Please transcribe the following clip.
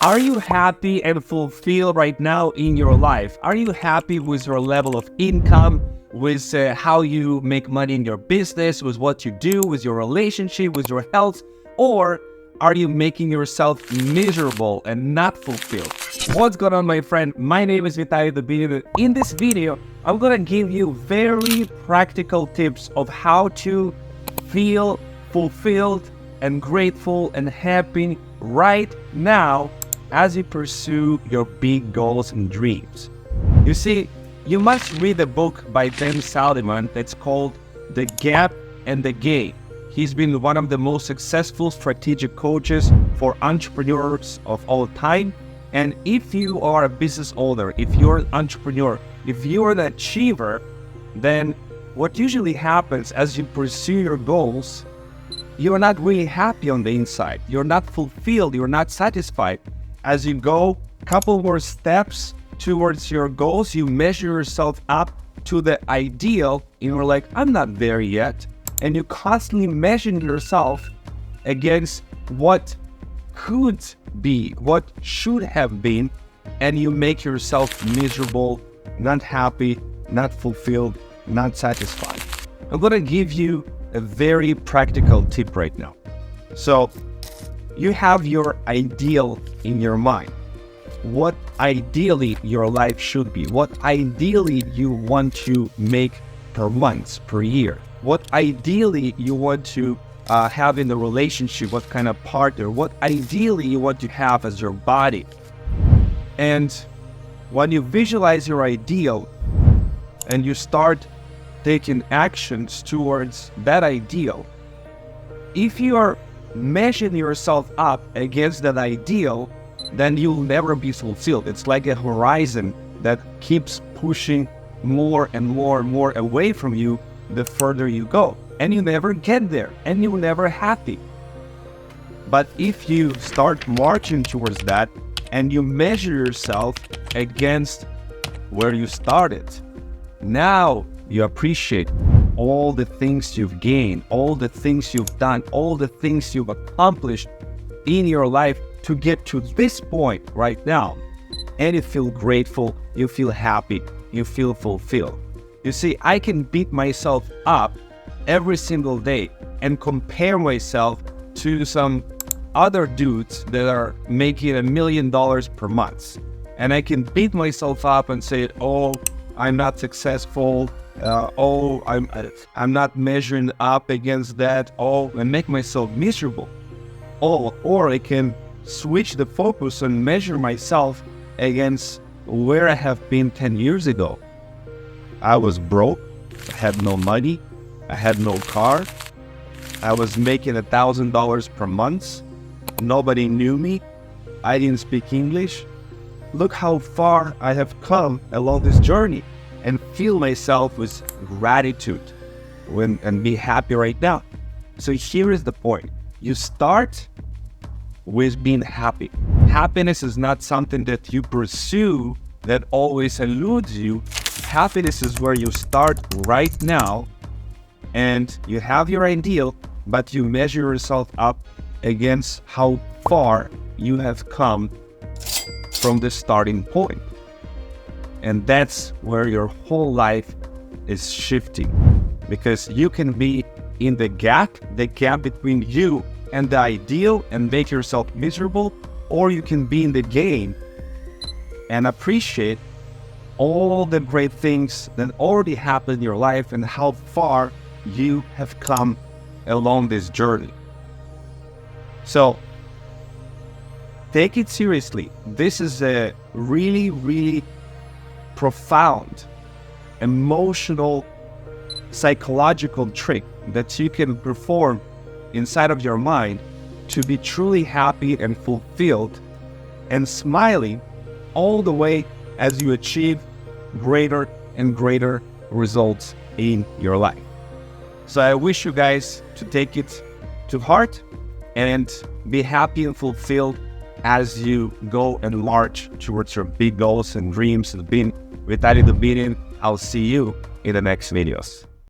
Are you happy and fulfilled right now in your life? Are you happy with your level of income, with how you make money in your business, with what you do, with your relationship, with your health? Or are you making yourself miserable and not fulfilled? What's going on, my friend? My name is Vitaly the Billionaire. In this video, I'm going to give you very practical tips of how to feel fulfilled and grateful and happy right now as you pursue your big goals and dreams. You see, you must read a book by Ben Salomon that's called The Gap and the Gain. He's been one of the most successful strategic coaches for entrepreneurs of all time. And if you are a business owner, if you're an entrepreneur, if you're an achiever, then what usually happens as you pursue your goals, you're not really happy on the inside. You're not fulfilled. You're not satisfied. As you go a couple more steps towards your goals, you measure yourself up to the ideal, and you're like, I'm not there yet. And you constantly measure yourself against what could be, what should have been, and you make yourself miserable, not happy, not fulfilled, not satisfied. I'm going to give you a very practical tip right now. So you have your ideal in your mind. What ideally your life should be, what ideally you want to make per month, per year, what ideally you want to have in the relationship, what kind of partner, what ideally you want to have as your body. And when you visualize your ideal and you start taking actions towards that ideal, if you are measuring yourself up against that ideal, then you'll never be fulfilled. It's like a horizon that keeps pushing more and more and more away from you the further you go. And you never get there, and you're never happy. But if you start marching towards that, and you measure yourself against where you started, now you appreciate all the things you've gained, all the things you've done, all the things you've accomplished in your life to get to this point right now. And you feel grateful, you feel happy, you feel fulfilled. You see, I can beat myself up every single day and compare myself to some other dudes that are making $1 million per month. And I can beat myself up and say, oh, I'm not successful. I'm not measuring up against that. And make myself miserable. Or I can switch the focus and measure myself against where I have been 10 years ago. I was broke, I had no money, I had no car, I was making $1,000 per month, nobody knew me, I didn't speak English. Look how far I have come along this journey, and feel myself with gratitude and be happy right now. So here is the point. You start with being happy. Happiness is not something that you pursue that always eludes you. Happiness is where you start right now, and you have your ideal, but you measure yourself up against how far you have come from the starting point. And that's where your whole life is shifting, because you can be in the gap between you and the ideal and make yourself miserable, or you can be in the game and appreciate all the great things that already happened in your life and how far you have come along this journey. So take it seriously. This is a really, really profound, emotional, psychological trick that you can perform inside of your mind to be truly happy and fulfilled and smiling all the way as you achieve greater and greater results in your life. So I wish you guys to take it to heart and be happy and fulfilled as you go and march towards your big goals and dreams. And being Vitaly the Billionaire, I'll see you in the next videos.